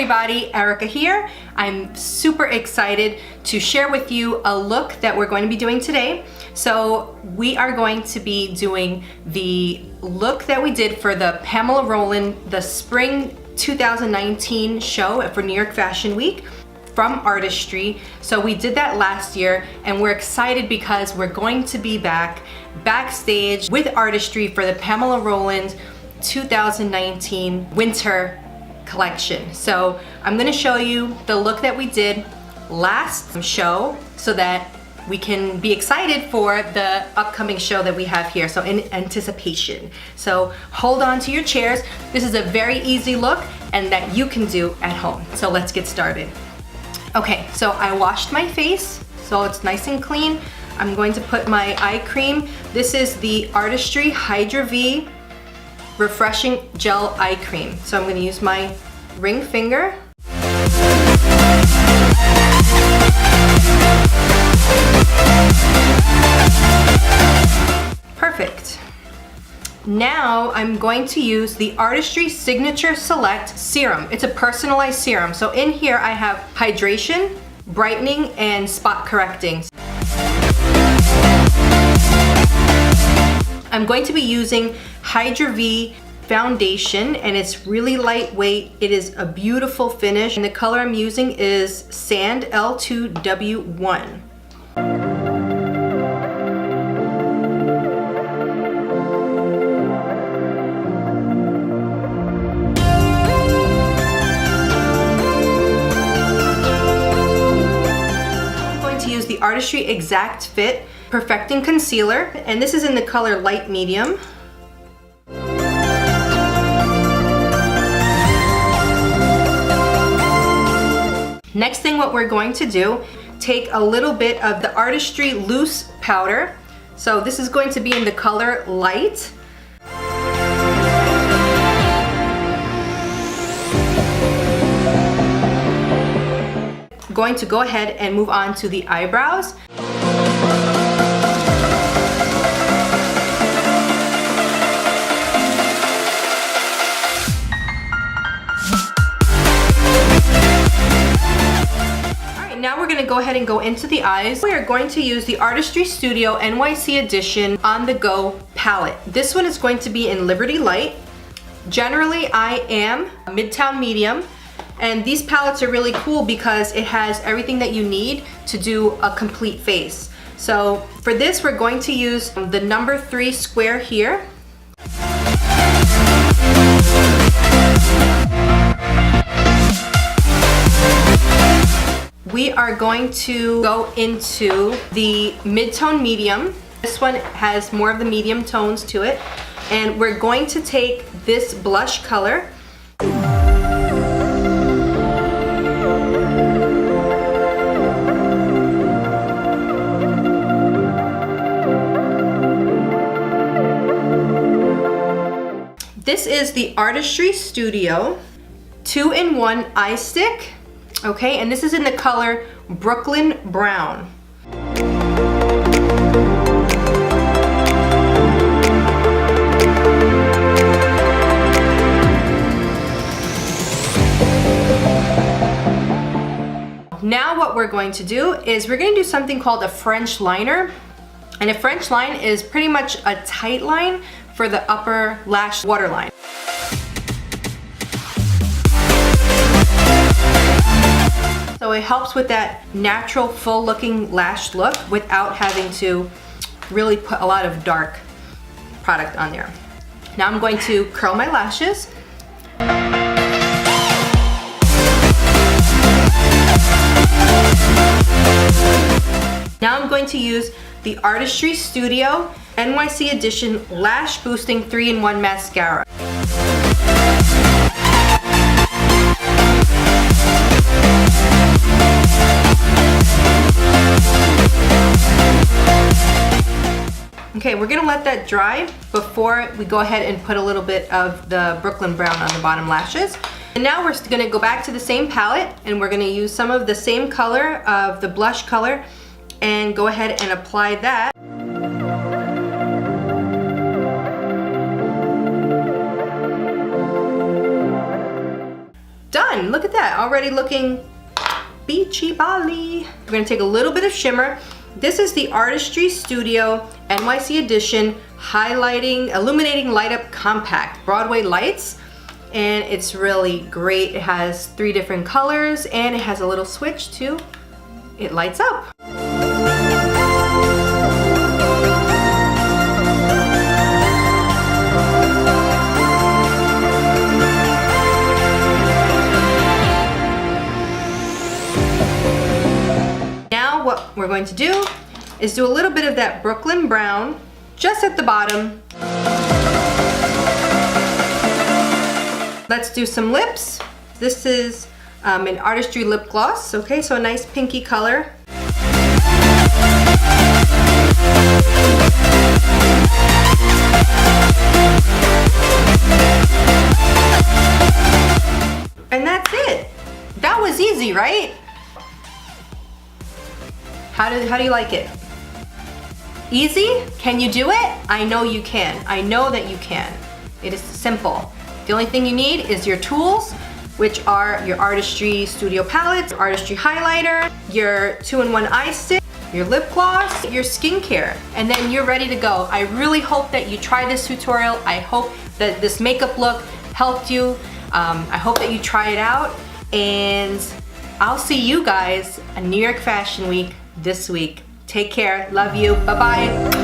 everybody, Erika here. I'm super excited to share with you a look that we're going to be doing today. So we are going to be doing the look that we did for the Pamela Rolland, the Spring 2019 show for New York Fashion Week from Artistry. So we did that last year and we're excited because we're going to be backstage with Artistry for the Pamela Rolland 2019 winter collection. So I'm going to show you the look that we did last show so that we can be excited for the upcoming show that we have here. So in anticipation. So hold on to your chairs. This is a very easy look and that you can do at home. So let's get started. Okay, so I washed my face so it's nice and clean. I'm going to put my eye cream. This is the Artistry Hydra-V Refreshing Gel Eye Cream. So I'm going to use my ring finger. Perfect. Now I'm going to use the Artistry Signature Select Serum. It's a personalized serum. So in here I have hydration, brightening, and spot correcting. I'm going to be using Hydra-V foundation and it's really lightweight. It is a beautiful finish and the color I'm using is Sand L2W1. I'm going to use the Artistry Exact Fit Perfecting Concealer, and this is in the color Light Medium. Next thing what we're going to do, take a little bit of the Artistry Loose Powder. So this is going to be in the color Light. I'm going to go ahead and move on to the eyebrows. Now we're going to go ahead and go into the eyes. We are going to use the Artistry Studio NYC Edition On The Go palette. This one is going to be in Liberty Light. Generally, I am Midtown Medium, and these palettes are really cool because it has everything that you need to do a complete face. So for this, we're going to use the number 3 square here. We are going to go into the mid-tone medium. This one has more of the medium tones to it. And we're going to take this blush color. This is the Artistry Studio 2-in-1 Eye Stick. Okay, and this is in the color Brooklyn Brown. Now what we're going to do is we're going to do something called a French liner. And a French line is pretty much a tight line for the upper lash waterline. So it helps with that natural full looking lash look without having to really put a lot of dark product on there. Now I'm going to curl my lashes. Now I'm going to use the Artistry Studio NYC Edition Lash Boosting 3-in-1 Mascara. Okay, we're gonna let that dry before we go ahead and put a little bit of the Brooklyn Brown on the bottom lashes. And now we're gonna go back to the same palette and we're gonna use some of the same color of the blush color and go ahead and apply that. Done. time. Look at that, already looking beachy Bali. We're gonna take a little bit of shimmer. This is the Artistry Studio NYC edition Illuminating Light Up Compact Broadway lights. And it's really great. It has 3 different colors and it has a little switch too. It lights up. What we're going to do is do a little bit of that Brooklyn brown just at the bottom. Let's do some lips. This is an Artistry Lip Gloss, okay, so a nice pinky color. And that's it. That was easy, right? How do you like it? Easy? Can you do it? I know you can. I know that you can. It is simple. The only thing you need is your tools, which are your Artistry Studio palettes, Artistry highlighter, your 2-in-1 eye stick, your lip gloss, your skincare, and then you're ready to go. I really hope that you try this tutorial. I hope that this makeup look helped you. I hope that you try it out, and I'll see you guys at New York Fashion Week this week. Take care. Love you. Bye-bye.